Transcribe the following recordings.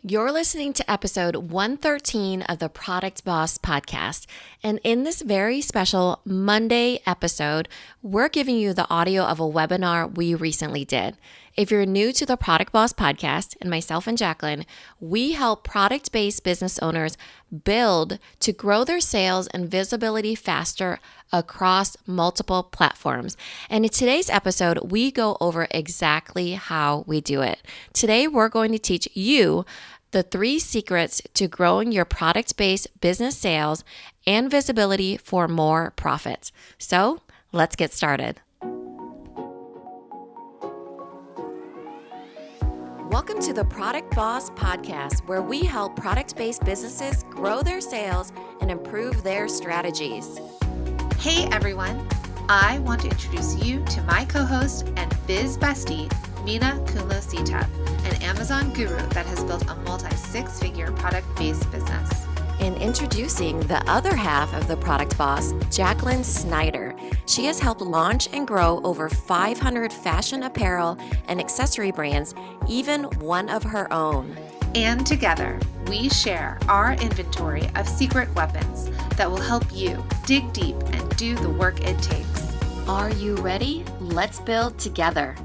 You're listening to episode 113 of the Product Boss podcast. And in this very special Monday episode, we're giving you the audio of a webinar we recently did. If you're new to the Product Boss podcast, and myself and Jacqueline, we help product-based business owners build to grow their sales and visibility faster across multiple platforms. And in today's episode, we go over exactly how we do it. Today, we're going to teach you the 3 secrets to growing your product-based business sales and visibility for more profits. So let's get started. Welcome to the Product Boss podcast, where we help product-based businesses grow their sales and improve their strategies. Hey everyone, I want to introduce you to my co-host and biz bestie, Mina Kunlo-Sita, an Amazon guru that has built a multi-6-figure product-based business. And introducing the other half of the Product Boss, Jacqueline Snyder. She has helped launch and grow over 500 fashion apparel and accessory brands, even one of her own. And together, we share our inventory of secret weapons that will help you dig deep and do the work it takes. Are you ready? Let's build together.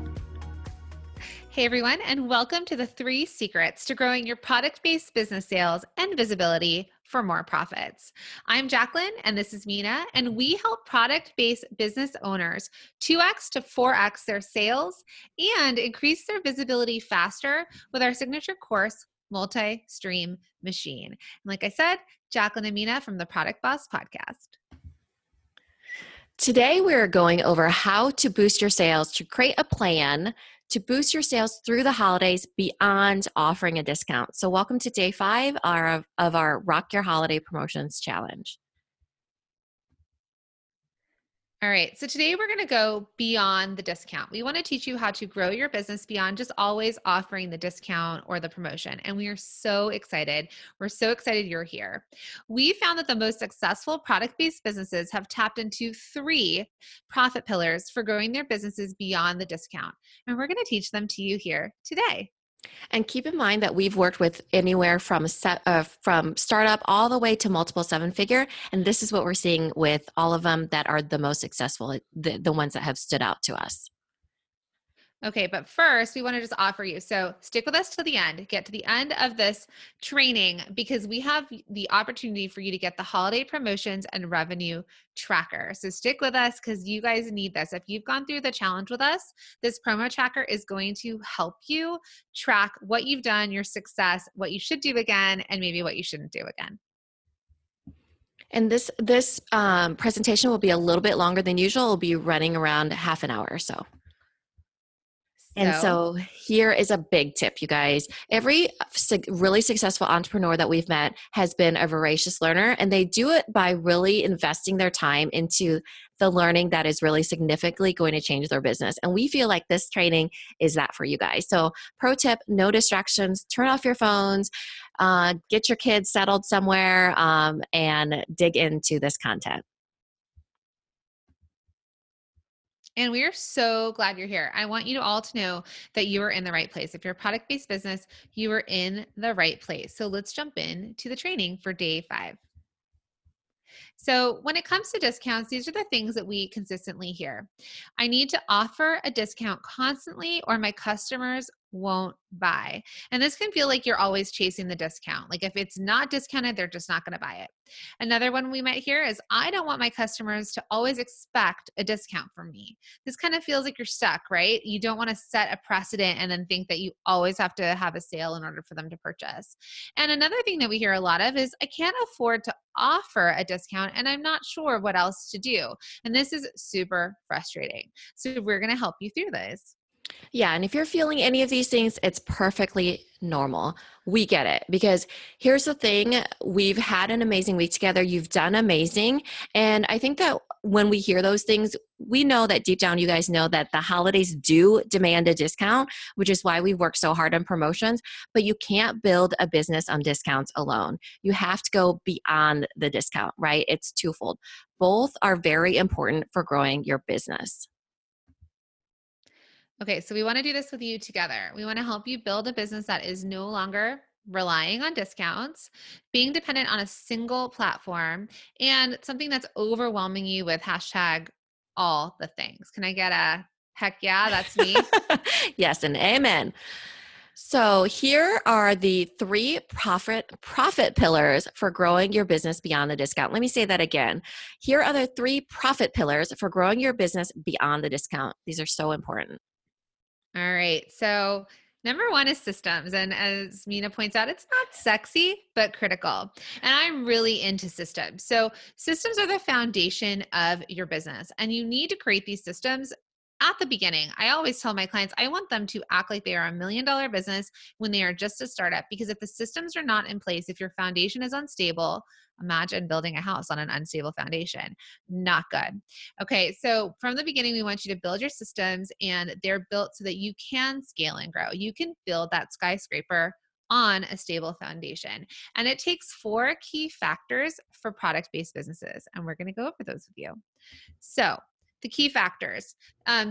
Hey everyone, and welcome to the 3 secrets to growing your product-based business sales and visibility for more profits. I'm Jacqueline, and this is Mina, and we help product-based business owners 2x to 4x their sales and increase their visibility faster with our signature course, Multi-Stream Machine. And like I said, Jacqueline and Mina from the Product Boss podcast. Today, we're going over how to boost your sales, to create a plan to boost your sales through the holidays beyond offering a discount. So welcome to day 5 of our Rock Your Holiday Promotions Challenge. All right, so today we're going to go beyond the discount. We want to teach you how to grow your business beyond just always offering the discount or the promotion. And we are so excited. We're so excited you're here. We found that the most successful product-based businesses have tapped into 3 profit pillars for growing their businesses beyond the discount. And we're going to teach them to you here today. And keep in mind that we've worked with anywhere from startup all the way to multiple 7-figure. And this is what we're seeing with all of them that are the most successful, the ones that have stood out to us. Okay, but first we want to just offer you. So stick with us to the end, get to the end of this training because we have the opportunity for you to get the holiday promotions and revenue tracker. So stick with us because you guys need this. If you've gone through the challenge with us, this promo tracker is going to help you track what you've done, your success, what you should do again, and maybe what you shouldn't do again. And this presentation will be a little bit longer than usual. It'll be running around half an hour or so. And so here is a big tip, you guys. Every really successful entrepreneur that we've met has been a voracious learner, and they do it by really investing their time into the learning that is really significantly going to change their business. And we feel like this training is that for you guys. So pro tip, no distractions, turn off your phones, get your kids settled somewhere, and dig into this content. And we are so glad you're here. I want you to all to know that you are in the right place. If you're a product-based business, you are in the right place. So let's jump in to the training for day 5. So when it comes to discounts, these are the things that we consistently hear. I need to offer a discount constantly or my customers won't buy. And this can feel like you're always chasing the discount. Like if it's not discounted, they're just not going to buy it. Another one we might hear is, I don't want my customers to always expect a discount from me. This kind of feels like you're stuck, right? You don't want to set a precedent and then think that you always have to have a sale in order for them to purchase. And another thing that we hear a lot of is, I can't afford to offer a discount and I'm not sure what else to do. And this is super frustrating. So we're going to help you through this. Yeah, and if you're feeling any of these things, it's perfectly normal. We get it because here's the thing. We've had an amazing week together. You've done amazing. And I think that when we hear those things, we know that deep down you guys know that the holidays do demand a discount, which is why we work so hard on promotions. But you can't build a business on discounts alone. You have to go beyond the discount, right? It's twofold. Both are very important for growing your business. Okay, so we want to do this with you together. We want to help you build a business that is no longer relying on discounts, being dependent on a single platform, and something that's overwhelming you with hashtag all the things. Can I get a heck yeah, that's me? Yes, and amen. So here are the three profit pillars for growing your business beyond the discount. Let me say that again. Here are the three profit pillars for growing your business beyond the discount. These are so important. All right. So, number one is systems. And as Mina points out, it's not sexy, but critical. And I'm really into systems. So, systems are the foundation of your business, and you need to create these systems at the beginning. I always tell my clients, I want them to act like they are $1 million business when they are just a startup. Because if the systems are not in place, if your foundation is unstable, imagine building a house on an unstable foundation. Not good. Okay, so from the beginning, we want you to build your systems, and they're built so that you can scale and grow. You can build that skyscraper on a stable foundation. And it takes four key factors for product based businesses. And we're going to go over those with you. So, the key factors,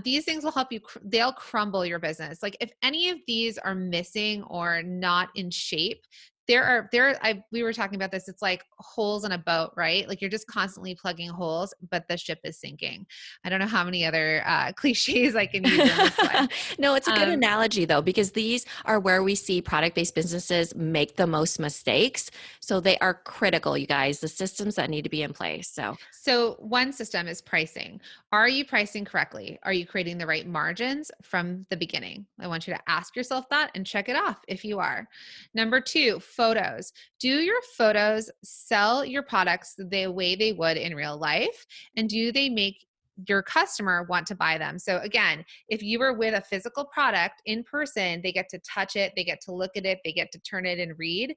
these things will help you, they'll crumble your business. Like if any of these are missing or not in shape, we were talking about this. It's like holes in a boat, right? Like you're just constantly plugging holes, but the ship is sinking. I don't know how many other cliches I can use in this one. No, it's a good analogy though, because these are where we see product-based businesses make the most mistakes. So they are critical, you guys, the systems that need to be in place. So one system is pricing. Are you pricing correctly? Are you creating the right margins from the beginning? I want you to ask yourself that and check it off if you are. Number two, photos. Do your photos sell your products the way they would in real life? And do they make your customer want to buy them? So again, if you were with a physical product in person, they get to touch it, they get to look at it, they get to turn it and read.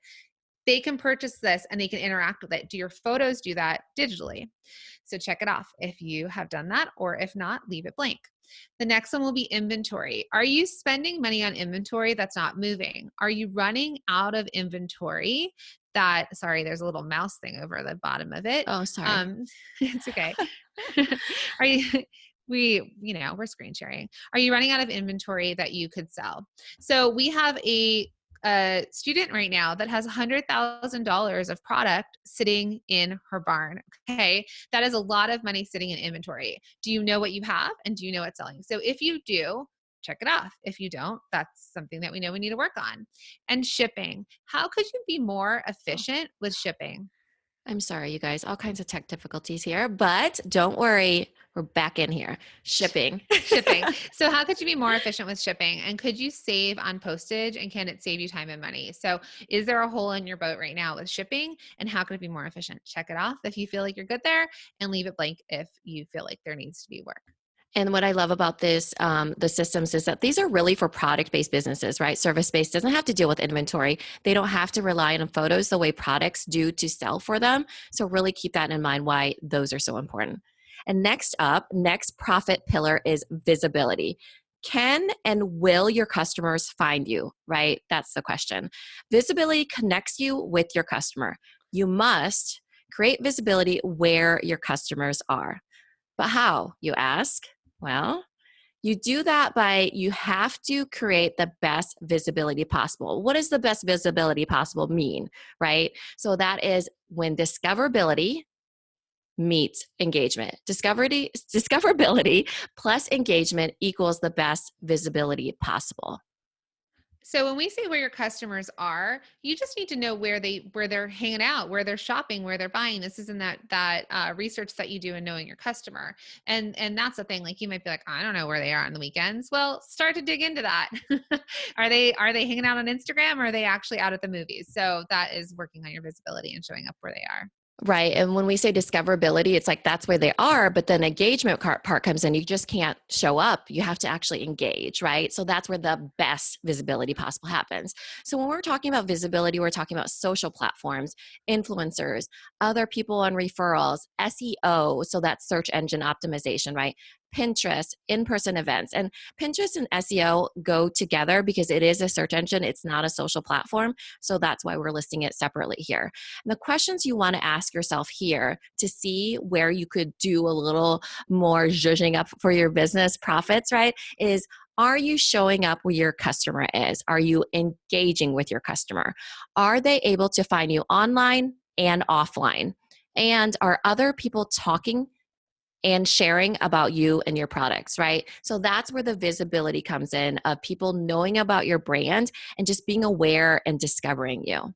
They can purchase this and they can interact with it. Do your photos do that digitally? So check it off if you have done that, or if not, leave it blank. The next one will be inventory. Are you spending money on inventory that's not moving? Are you running out of inventory sorry, there's a little mouse thing over the bottom of it. Oh, sorry. It's okay. Are you, we're screen sharing. Are you running out of inventory that you could sell? So we have a student right now that has $100,000 of product sitting in her barn. Okay. That is a lot of money sitting in inventory. Do you know what you have? And do you know what's selling? So if you do, check it off. If you don't, that's something that we know we need to work on. And shipping. How could you be more efficient with shipping? I'm sorry, you guys, all kinds of tech difficulties here, but don't worry. We're back in here. Shipping. Shipping. So how could you be more efficient with shipping? And could you save on postage, and can it save you time and money? So is there a hole in your boat right now with shipping, and how could it be more efficient? Check it off if you feel like you're good there, and leave it blank if you feel like there needs to be work. And what I love about this, the systems, is that these are really for product-based businesses, right? Service-based doesn't have to deal with inventory. They don't have to rely on photos the way products do to sell for them. So really keep that in mind why those are so important. And next profit pillar is visibility. Can and will your customers find you, right? That's the question. Visibility connects you with your customer. You must create visibility where your customers are. But how, you ask? Well, you do that by you have to create the best visibility possible. What does the best visibility possible mean, right? So that is when discoverability meets engagement. Discoverability plus engagement equals the best visibility possible. So when we say where your customers are, you just need to know where they're hanging out, where they're shopping, where they're buying. This is in that research that you do in knowing your customer, and that's the thing. Like you might be like, I don't know where they are on the weekends. Well, start to dig into that. Are they hanging out on Instagram, or are they actually out at the movies? So that is working on your visibility and showing up where they are. Right. And when we say discoverability, it's like that's where they are, but then engagement part comes in. You just can't show up. You have to actually engage, right? So that's where the best visibility possible happens. So when we're talking about visibility, we're talking about social platforms, influencers, other people on referrals, SEO, so that's search engine optimization, right? Pinterest, in-person events. And Pinterest and SEO go together because it is a search engine. It's not a social platform. So that's why we're listing it separately here. And the questions you want to ask yourself here to see where you could do a little more zhuzhing up for your business profits, right, is Are you showing up where your customer is? Are you engaging with your customer? Are they able to find you online and offline? And are other people talking and sharing about you and your products, right? So that's where the visibility comes in of people knowing about your brand and just being aware and discovering you.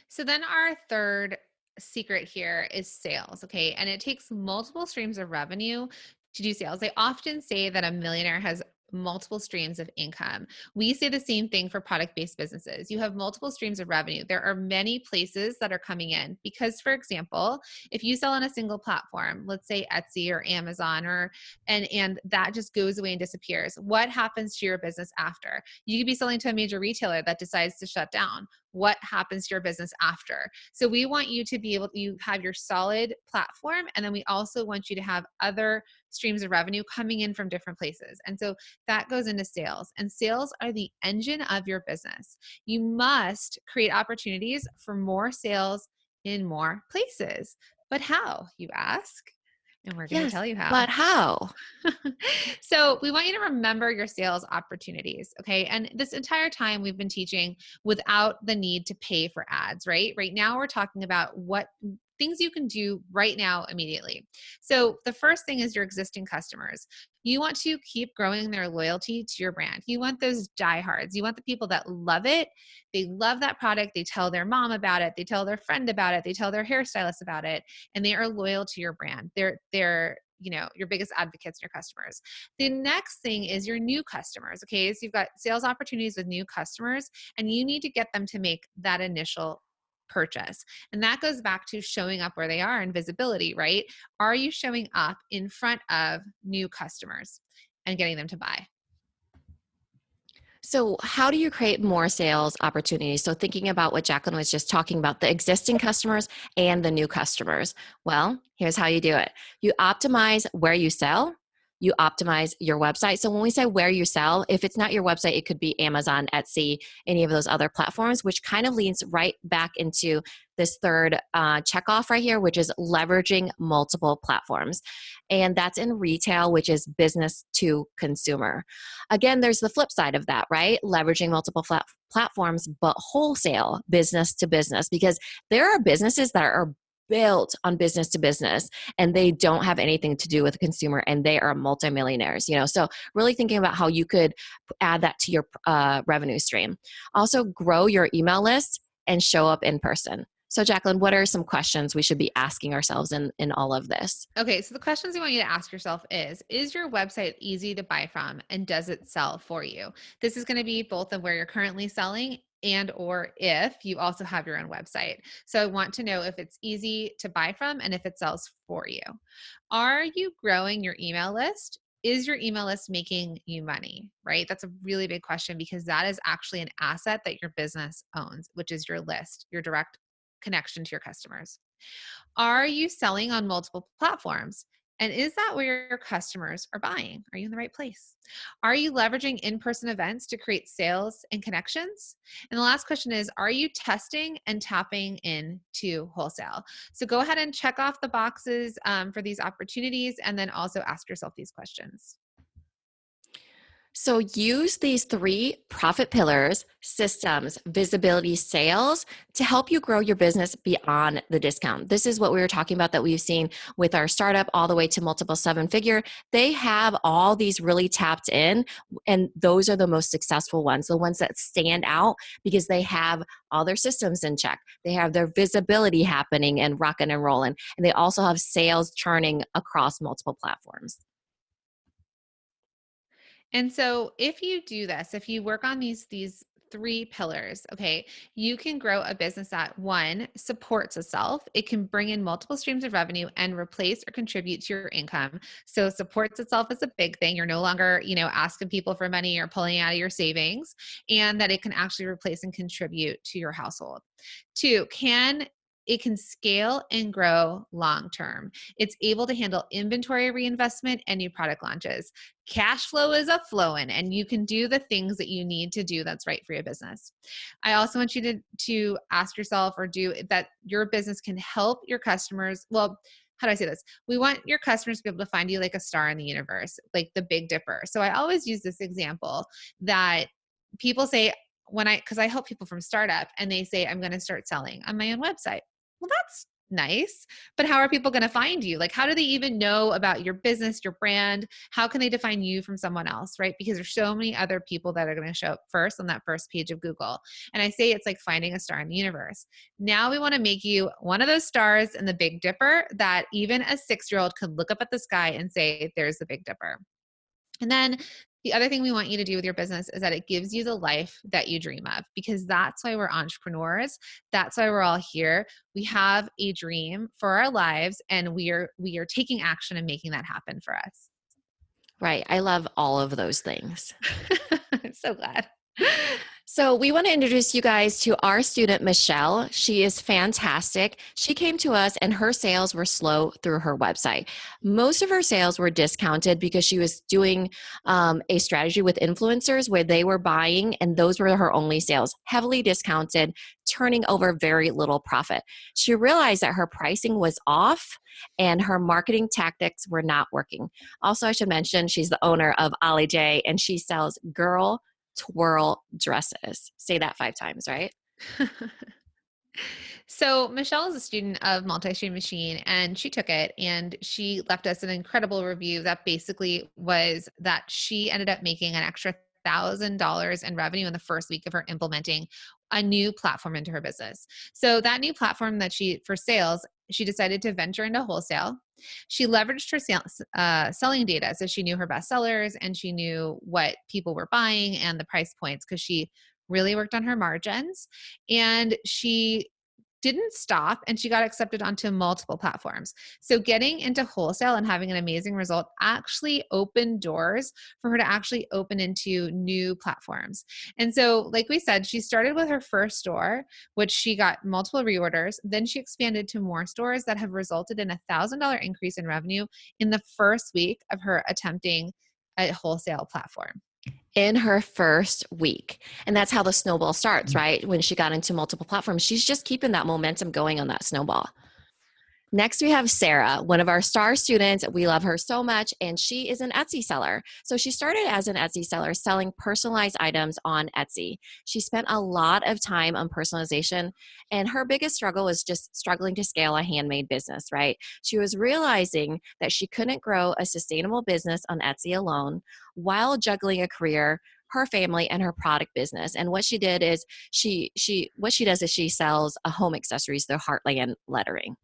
So then our third secret here is sales, okay? And it takes multiple streams of revenue to do sales. They often say that a millionaire has multiple streams of income. We say the same thing for product-based businesses. You have multiple streams of revenue. There are many places that are coming in because, for example, if you sell on a single platform, let's say Etsy or Amazon, or and that just goes away and disappears, what happens to your business after? You could be selling to a major retailer that decides to shut down. What happens to your business after? So we want you to be able to, you have your solid platform, and then we also want you to have other streams of revenue coming in from different places. And so that goes into sales, and sales are the engine of your business. You must create opportunities for more sales in more places. But how, you ask? And we're going to Yes, tell you how. but how? So we want you to remember your sales opportunities. Okay. And this entire time we've been teaching without the need to pay for ads, right? Right now we're talking about what things you can do right now immediately. So the first thing is your existing customers. You want to keep growing their loyalty to your brand. You want those diehards. You want the people that love it. They love that product. They tell their mom about it. They tell their friend about it. They tell their hairstylist about it, and they are loyal to your brand. They're your biggest advocates and your customers. The next thing is your new customers. Okay, so you've got sales opportunities with new customers, and you need to get them to make that initial purchase. And that goes back to showing up where they are and visibility, right? Are you showing up in front of new customers and getting them to buy? So, how do you create more sales opportunities? So, thinking about what Jacqueline was just talking about, the existing customers and the new customers. Well, here's how you do it: you optimize where you sell, you optimize your website. So, when we say where you sell, if it's not your website, it could be Amazon, Etsy, any of those other platforms, which kind of leads right back into this third check off right here, which is leveraging multiple platforms. And that's in retail, which is business to consumer. Again, there's the flip side of that, right? Leveraging multiple platforms, but wholesale, business to business, because there are businesses that are built on business to business and they don't have anything to do with the consumer, and they are multimillionaires, so really thinking about how you could add that to your revenue stream. Also grow your email list and show up in person. So Jacqueline, what are some questions we should be asking ourselves in all of this? Okay, so the questions you want you to ask yourself is your website easy to buy from, and does it sell for you? This is going to be both of where you're currently selling and or if you also have your own website. So I want to know if it's easy to buy from and if it sells for you. Are you growing your email list? Is your email list making you money, right? That's a really big question because that is actually an asset that your business owns, which is your list, your direct connection to your customers. Are you selling on multiple platforms? And is that where your customers are buying? Are you in the right place? Are you leveraging in person events to create sales and connections? And the last question is, are you testing and tapping into wholesale? So go ahead and check off the boxes for these opportunities, and then also ask yourself these questions. So use these three profit pillars: systems, visibility, sales, to help you grow your business beyond the discount. This is what we were talking about that we've seen with our startup all the way to multiple seven figure. They have all these really tapped in, and those are the most successful ones, the ones that stand out because they have all their systems in check. They have their visibility happening and rocking and rolling, and they also have sales churning across multiple platforms. And so if you do this, if you work on these three pillars, okay, you can grow a business that one supports itself. It can bring in multiple streams of revenue and replace or contribute to your income. So supports itself is a big thing. You're no longer, asking people for money or pulling out of your savings, and that it can actually replace and contribute to your household. Two, it can scale and grow long term. It's able to handle inventory reinvestment and new product launches. Cash flow is a flowing, and you can do the things that you need to do that's right for your business. I also want you to ask yourself or do that your business can help your customers. Well, how do I say this? We want your customers to be able to find you like a star in the universe, like the Big Dipper. So I always use this example that people say because I help people from startup and they say, I'm going to start selling on my own website. Well, that's nice, but how are people going to find you? Like, how do they even know about your business, your brand? How can they define you from someone else, right? Because there's so many other people that are going to show up first on that first page of Google. And I say it's like finding a star in the universe. Now we want to make you one of those stars in the Big Dipper that even a 6-year-old could look up at the sky and say, there's the Big Dipper. And then the other thing we want you to do with your business is that it gives you the life that you dream of, because that's why we're entrepreneurs. That's why we're all here. We have a dream for our lives, and we are taking action and making that happen for us. Right. I love all of those things. I'm so glad. So, we want to introduce you guys to our student, Michelle. She is fantastic. She came to us and her sales were slow through her website. Most of her sales were discounted because she was doing a strategy with influencers where they were buying, and those were her only sales, heavily discounted, turning over very little profit. She realized that her pricing was off and her marketing tactics were not working. Also, I should mention she's the owner of Ollie J, and she sells girl twirl dresses. Say that 5 times, right? So Michelle is a student of Multi-Stream Machine, and she took it and she left us an incredible review that basically was that she ended up making an extra $1,000 in revenue in the first week of her implementing a new platform into her business. So that new platform for sales, she decided to venture into wholesale. She leveraged her selling data. So she knew her best sellers and she knew what people were buying and the price points, because she really worked on her margins. And she didn't stop, and she got accepted onto multiple platforms. So getting into wholesale and having an amazing result actually opened doors for her to actually open into new platforms. And so, like we said, she started with her first store, which she got multiple reorders. Then she expanded to more stores that have resulted in $1,000 increase in revenue in the first week of her attempting a wholesale platform. In her first week. And that's how the snowball starts, right? When she got into multiple platforms, she's just keeping that momentum going on that snowball. Next, we have Sarah, one of our star students. We love her so much, and she is an Etsy seller. So she started as an Etsy seller selling personalized items on Etsy. She spent a lot of time on personalization, and her biggest struggle was just struggling to scale a handmade business, right? She was realizing that she couldn't grow a sustainable business on Etsy alone while juggling a career, her family, and her product business. And what she did is she sells home accessories through Heartland Lettering.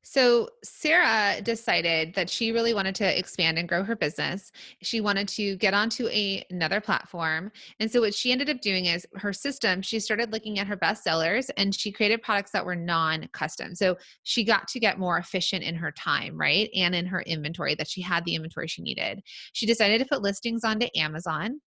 So Sarah decided that she really wanted to expand and grow her business. She wanted to get onto another platform. And so what she ended up doing is her system, she started looking at her best sellers and she created products that were non-custom. So she got to get more efficient in her time, right? And in her inventory, that she had the inventory she needed. She decided to put listings onto Amazon.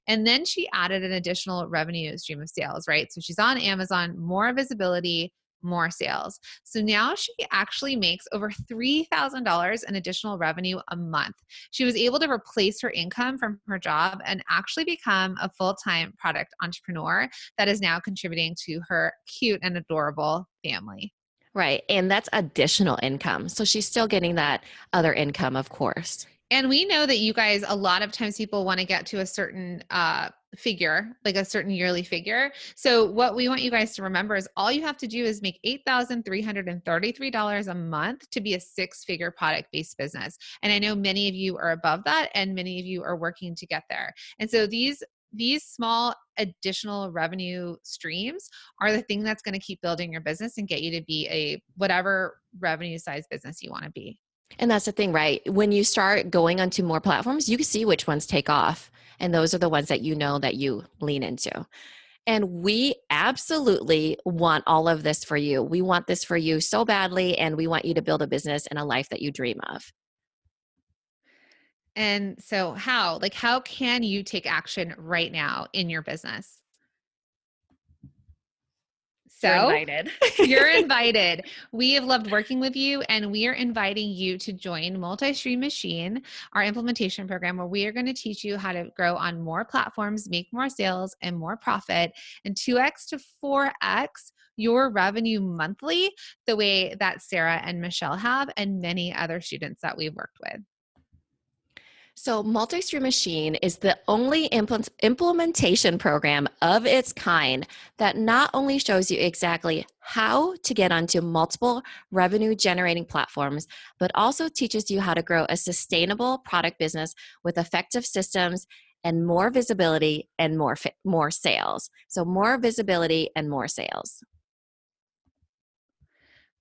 And then she added an additional revenue stream of sales, right? So she's on Amazon, more visibility, more sales. So now she actually makes over $3,000 in additional revenue a month. She was able to replace her income from her job and actually become a full-time product entrepreneur that is now contributing to her cute and adorable family. Right. And that's additional income. So she's still getting that other income, of course. And we know that you guys, a lot of times people want to get to a certain figure, like a certain yearly figure. So what we want you guys to remember is all you have to do is make $8,333 a month to be a 6-figure product-based business. And I know many of you are above that and many of you are working to get there. And so these small additional revenue streams are the thing that's going to keep building your business and get you to be a whatever revenue size business you want to be. And that's the thing, right? When you start going onto more platforms, you can see which ones take off. And those are the ones that you know that you lean into. And we absolutely want all of this for you. We want this for you so badly. And we want you to build a business and a life that you dream of. And so how can you take action right now in your business? You're So invited. you're invited. We have loved working with you, and we are inviting you to join Multi-Stream Machine, our implementation program, where we are going to teach you how to grow on more platforms, make more sales and more profit, and 2x to 4x your revenue monthly, the way that Sarah and Michelle have, and many other students that we've worked with. So, Multi-Stream Machine is the only implementation program of its kind that not only shows you exactly how to get onto multiple revenue generating platforms, but also teaches you how to grow a sustainable product business with effective systems and more visibility and more sales. So, more visibility and more sales.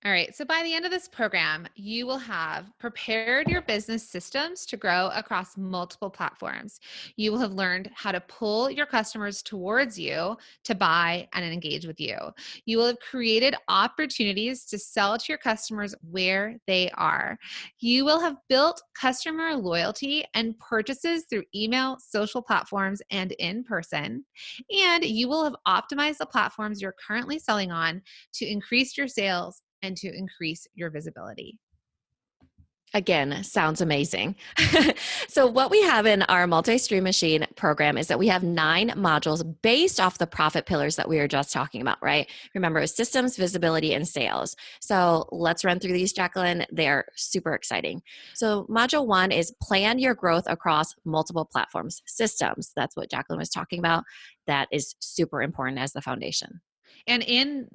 All right. So by the end of this program, you will have prepared your business systems to grow across multiple platforms. You will have learned how to pull your customers towards you to buy and engage with you. You will have created opportunities to sell to your customers where they are. You will have built customer loyalty and purchases through email, social platforms, and in person. And you will have optimized the platforms you're currently selling on to increase your sales and to increase your visibility. Again, sounds amazing. So, what we have in our Multi-Stream Machine program is that we have 9 modules based off the profit pillars that we were just talking about, right? Remember, it was systems, visibility, and sales. So, let's run through these, Jacqueline. They're super exciting. So, module 1 is plan your growth across multiple platforms. Systems, that's what Jacqueline was talking about. That is super important as the foundation. And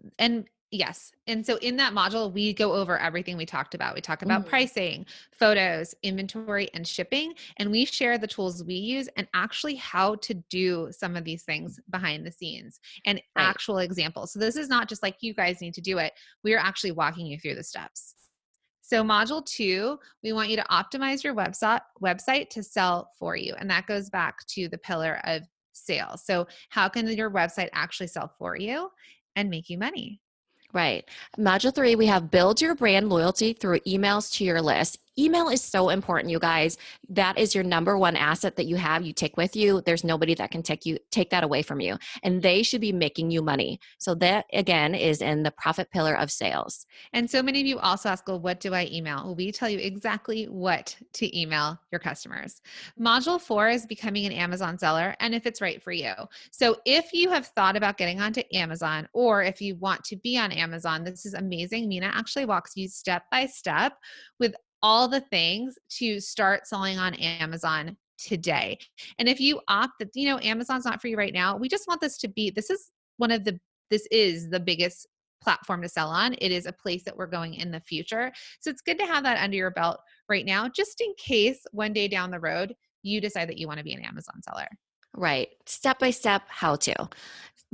yes. And so in that module, we go over everything we talked about. We talk about pricing, photos, inventory, and shipping. And we share the tools we use and actually how to do some of these things behind the scenes and actual examples. So this is not just like you guys need to do it. We are actually walking you through the steps. So module 2, we want you to optimize your website to sell for you. And that goes back to the pillar of sales. So how can your website actually sell for you and make you money? Right. Module 3, we have build your brand loyalty through emails to your list. Email is so important, you guys. That is your number one asset that you have, you take with you. There's nobody that can take that away from you. And they should be making you money. So that again is in the profit pillar of sales. And so many of you also ask, well, what do I email? Well, we tell you exactly what to email your customers. Module 4 is becoming an Amazon seller and if it's right for you. So if you have thought about getting onto Amazon or if you want to be on Amazon, this is amazing. Mina actually walks you step by step with all the things to start selling on Amazon today. And if you opt that, Amazon's not for you right now, we just want this to be, this is the biggest platform to sell on. It is a place that we're going in the future. So it's good to have that under your belt right now, just in case one day down the road, you decide that you want to be an Amazon seller. Right. Step by step, how to.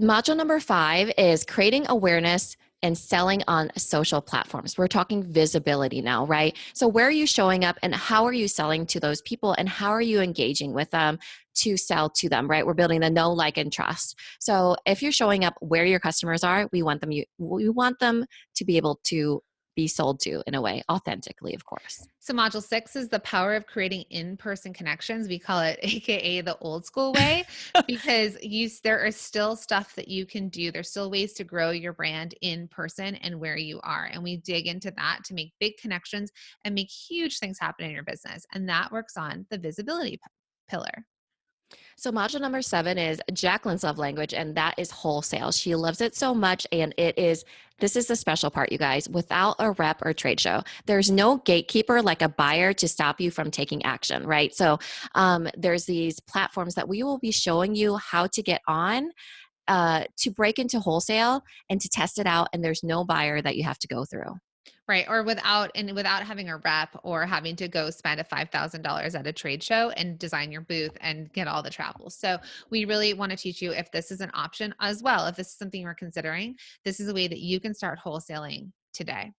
Module number 5 is creating awareness and selling on social platforms. We're talking visibility now, right? So where are you showing up and how are you selling to those people and how are you engaging with them to sell to them, right? We're building the know, like, and trust. So if you're showing up where your customers are, we want them to be able to be sold to in a way, authentically, of course. So module 6 is the power of creating in-person connections. We call it AKA the old school way because there is still stuff that you can do. There's still ways to grow your brand in person and where you are. And we dig into that to make big connections and make huge things happen in your business. And that works on the visibility pillar. So module number 7 is Jacqueline's love language, and that is wholesale. She loves it so much, and this is the special part, you guys. Without a rep or trade show, there's no gatekeeper like a buyer to stop you from taking action, right? So there's these platforms that we will be showing you how to get on to break into wholesale and to test it out, and there's no buyer that you have to go through. Right. Or without having a rep or having to go spend a $5,000 at a trade show and design your booth and get all the travel. So we really want to teach you if this is an option as well. If this is something you're considering, this is a way that you can start wholesaling today.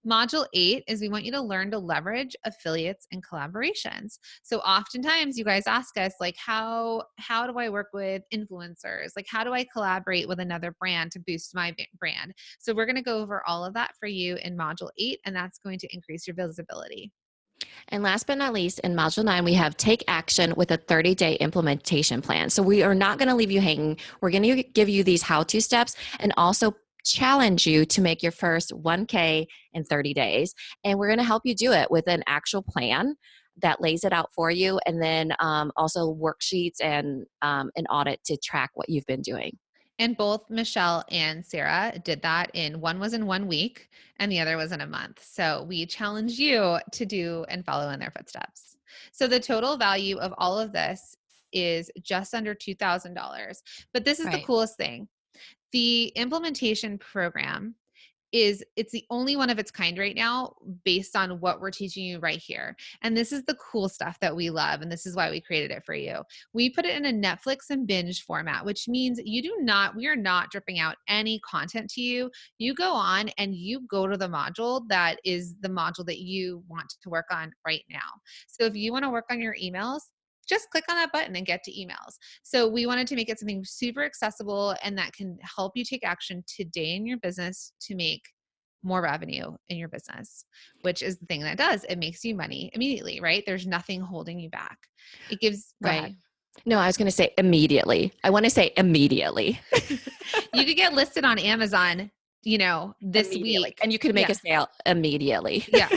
Module 8 is we want you to learn to leverage affiliates and collaborations. So oftentimes you guys ask us like, how do I work with influencers? Like, how do I collaborate with another brand to boost my brand? So we're going to go over all of that for you in module 8, and that's going to increase your visibility. And last but not least, in module 9, we have take action with a 30-day implementation plan. So we are not going to leave you hanging. We're going to give you these how-to steps and also challenge you to make your first 1K in 30 days. And we're going to help you do it with an actual plan that lays it out for you. And then also worksheets and an audit to track what you've been doing. And both Michelle and Sarah did that one was in 1 week and the other was in a month. So we challenge you to do and follow in their footsteps. So the total value of all of this is just under $2,000. But this is the Right. coolest thing. The implementation program it's the only one of its kind right now based on what we're teaching you right here. And this is the cool stuff that we love. And this is why we created it for you. We put it in a Netflix and binge format, which means we are not dripping out any content to you. You go on and you go to the module that is the module that you want to work on right now. So if you want to work on your emails, just click on that button and get to emails. So we wanted to make it something super accessible and that can help you take action today in your business to make more revenue in your business, which is the thing that does. It makes you money immediately, right? There's nothing holding you back. Go Right. ahead. No, I was going to say immediately. I want to say immediately. You could get listed on Amazon, this week. And you could make a sale immediately. Yeah.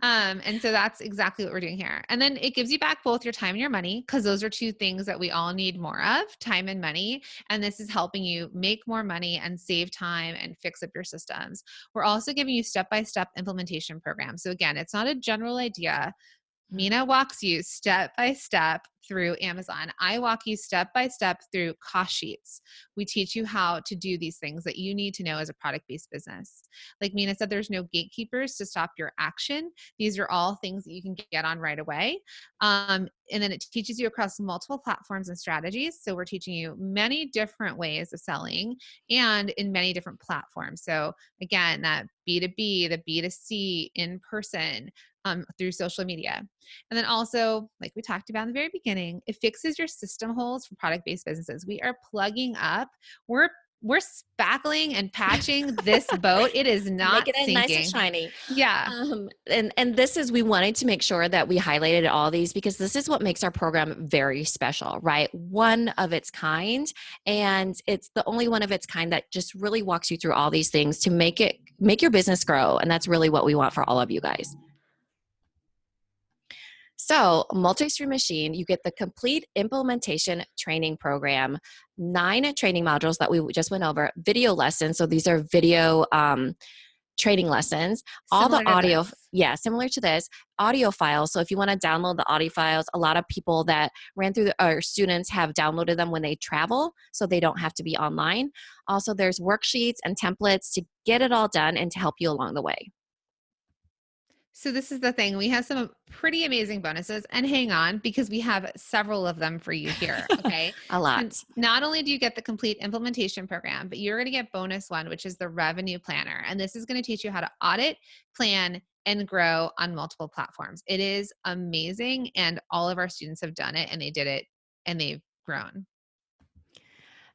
And so that's exactly what we're doing here. And then it gives you back both your time and your money, because those are two things that we all need more of, time and money. And this is helping you make more money and save time and fix up your systems. We're also giving you step-by-step implementation programs. So again, it's not a general idea. Mina walks you step by step through Amazon. I walk you step by step through cost sheets. We teach you how to do these things that you need to know as a product-based business. Like Mina said, there's no gatekeepers to stop your action. These are all things that you can get on right away. And then it teaches you across multiple platforms and strategies. So we're teaching you many different ways of selling and in many different platforms. So again, that B2B, the B2C, in person, through social media. And then also, like we talked about in the very beginning, it fixes your system holes for product-based businesses. We are plugging up. We're spackling and patching this boat. It is not Making it sinking. nice and shiny. Yeah. And this is, we wanted to make sure that we highlighted all these because this is what makes our program very special, right? One of its kind. And it's the only one of its kind that just really walks you through all these things to make your business grow. And that's really what we want for all of you guys. So, Multi-Stream Machine, you get the complete implementation training program, 9 training modules that we just went over, video lessons. So, these are video training lessons, all the audio. Yeah, similar to this, audio files. So, if you want to download the audio files, a lot of people that ran through our students have downloaded them when they travel, so they don't have to be online. Also, there's worksheets and templates to get it all done and to help you along the way. So this is the thing. We have some pretty amazing bonuses, and hang on because we have several of them for you here. Okay. A lot. And not only do you get the complete implementation program, but you're going to get bonus one, which is the revenue planner. And this is going to teach you how to audit, plan, and grow on multiple platforms. It is amazing. And all of our students have done it and they did it and they've grown.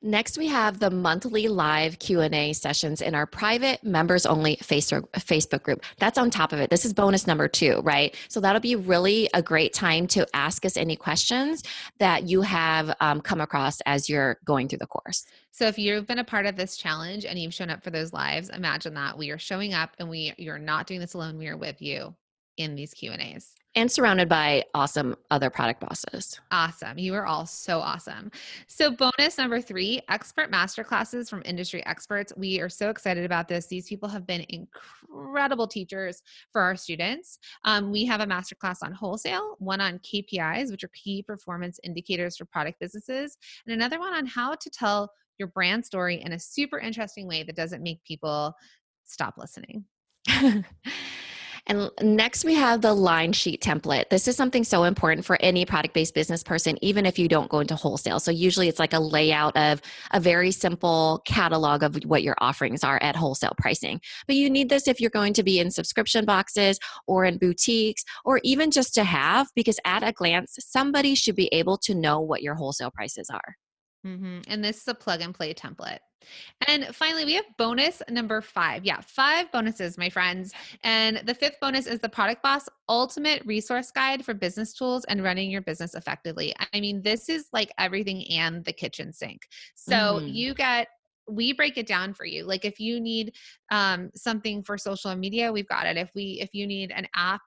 Next, we have the monthly live Q&A sessions in our private members-only Facebook group. That's on top of it. This is bonus number 2, right? So that'll be really a great time to ask us any questions that you have come across as you're going through the course. So if you've been a part of this challenge and you've shown up for those lives, imagine that we are showing up and you're not doing this alone. We are with you in these Q&As. And surrounded by awesome other product bosses. Awesome. You are all so awesome. So bonus number 3, expert masterclasses from industry experts. We are so excited about this. These people have been incredible teachers for our students. We have a masterclass on wholesale, one on KPIs, which are key performance indicators for product businesses, and another one on how to tell your brand story in a super interesting way that doesn't make people stop listening. And next we have the line sheet template. This is something so important for any product-based business person, even if you don't go into wholesale. So usually it's like a layout of a very simple catalog of what your offerings are at wholesale pricing. But you need this if you're going to be in subscription boxes or in boutiques, or even just to have, because at a glance, somebody should be able to know what your wholesale prices are. Mm-hmm. And this is a plug and play template. And finally, we have bonus number 5. Yeah, 5 bonuses, my friends. And the 5th bonus is the Product Boss Ultimate Resource Guide for Business Tools and Running Your Business Effectively. I mean, this is like everything and the kitchen sink. So you get we break it down for you. Like if you need something for social media, we've got it. If you need an app,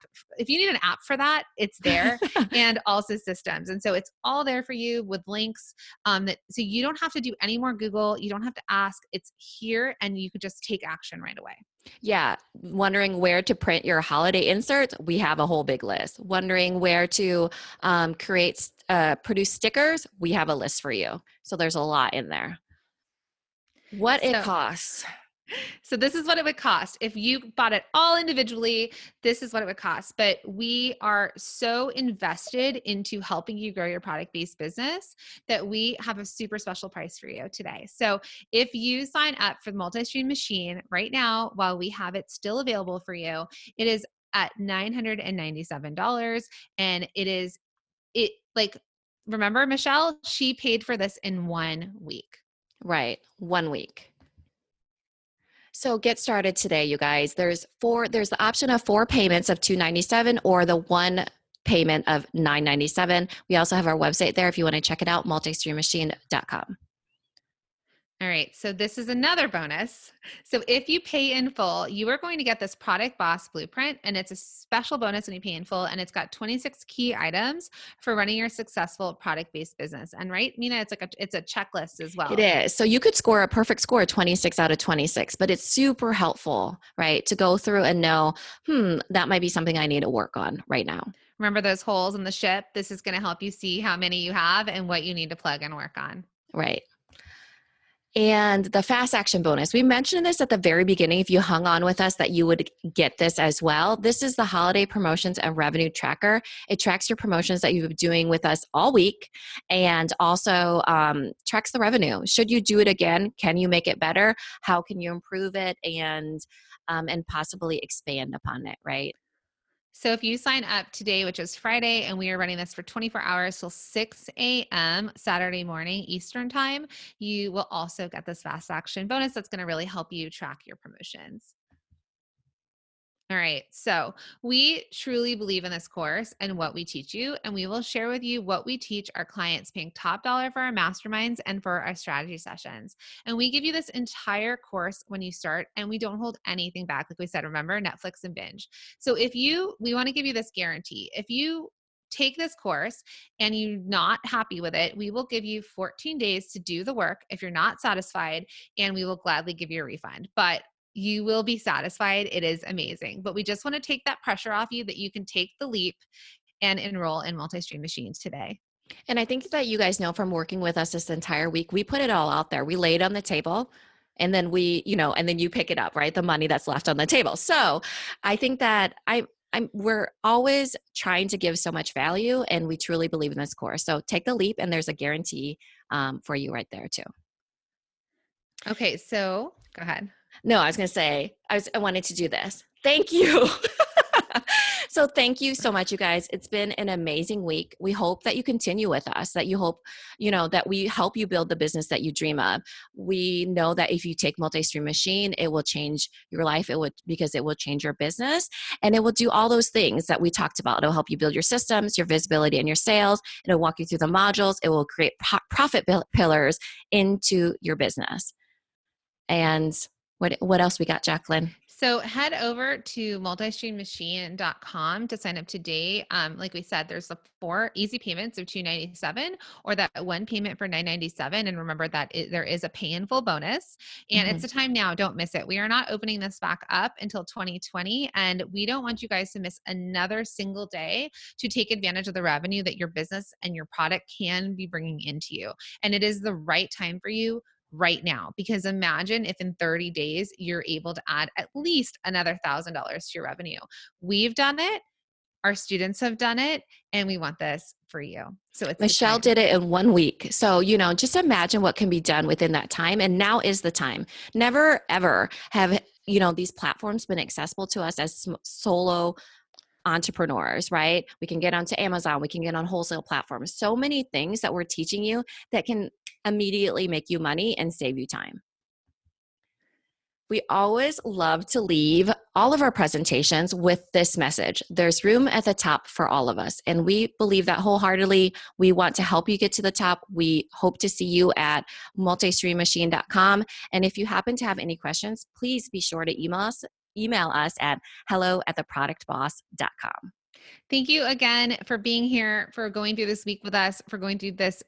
for that, it's there, and also systems. And so it's all there for you with links, so you don't have to do any more Google. You don't have to ask. It's here, and you could just take action right away. Yeah. Wondering where to print your holiday inserts? We have a whole big list. Wondering where to produce stickers? We have a list for you. So there's a lot in there. What it costs. So this is what it would cost. If you bought it all individually, this is what it would cost. But we are so invested into helping you grow your product-based business that we have a super special price for you today. So if you sign up for the Multi-Stream Machine right now, while we have it still available for you, it is at $997. And remember Michelle, she paid for this in 1 week. Right. 1 week. So get started today, you guys. There's the option of 4 payments of $297 or the 1 payment of $997. We also have our website there if you want to check it out, multistreammachine.com. All right, so this is another bonus. So if you pay in full, you are going to get this Product Boss Blueprint, and it's a special bonus when you pay in full, and it's got 26 key items for running your successful product-based business. And right, Mina, it's a checklist as well. It is. So you could score a perfect score, 26 out of 26, but it's super helpful, right, to go through and know, that might be something I need to work on right now. Remember those holes in the ship? This is going to help you see how many you have and what you need to plug and work on. Right. And the fast action bonus, we mentioned this at the very beginning. If you hung on with us, that you would get this as well. This is the holiday promotions and revenue tracker. It tracks your promotions that you've been doing with us all week, and also tracks the revenue. Should you do it again? Can you make it better? How can you improve it and possibly expand upon it, right? So if you sign up today, which is Friday, and we are running this for 24 hours till 6 a.m. Saturday morning Eastern time, you will also get this fast action bonus that's going to really help you track your promotions. All right, so we truly believe in this course and what we teach you, and we will share with you what we teach our clients paying top dollar for our masterminds and for our strategy sessions. And we give you this entire course when you start, and we don't hold anything back. Like we said, remember, Netflix and binge. So we want to give you this guarantee. If you take this course and you're not happy with it, we will give you 14 days to do the work if you're not satisfied, and we will gladly give you a refund. But you will be satisfied. It is amazing. But we just want to take that pressure off you that you can take the leap and enroll in Multi-Stream Machines today. And I think that you guys know from working with us this entire week, we put it all out there. We lay it on the table, and then and then you pick it up, right? The money that's left on the table. So I think that we're always trying to give so much value, and we truly believe in this course. So take the leap, and there's a guarantee for you right there too. Okay, so go ahead. No, I was going to say, I wanted to do this. Thank you. So thank you so much, you guys. It's been an amazing week. We hope that you continue with us, that you hope, that we help you build the business that you dream of. We know that if you take Multi-Stream Machine, it will change your life. Because it will change your business, and it will do all those things that we talked about. It'll help you build your systems, your visibility, and your sales. It'll walk you through the modules. It will create profit pillars into your business. And what else we got, Jacqueline? So head over to multistreammachine.com to sign up today. Like we said, there's the 4 easy payments of $297 or that 1 payment for $997. And remember that there is a pay in full bonus, and it's the time now. Don't miss it. We are not opening this back up until 2020, and we don't want you guys to miss another single day to take advantage of the revenue that your business and your product can be bringing into you. And it is the right time for you right now, because imagine if in 30 days you're able to add at least another $1,000 to your revenue. We've done it, our students have done it, and we want this for you. So Michelle did it in 1 week. So, just imagine what can be done within that time. And now is the time. Never, ever have, these platforms been accessible to us as solo entrepreneurs, right? We can get onto Amazon, we can get on wholesale platforms. So many things that we're teaching you that can immediately make you money and save you time. We always love to leave all of our presentations with this message. There's room at the top for all of us. And we believe that wholeheartedly. We want to help you get to the top. We hope to see you at multistreammachine.com. And if you happen to have any questions, please be sure to email us at hello@theproductboss.com. Thank you again for being here, for going through this week with us, for going through this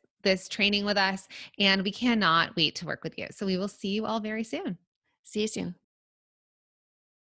training with us, and we cannot wait to work with you. So we will see you all very soon. See you soon.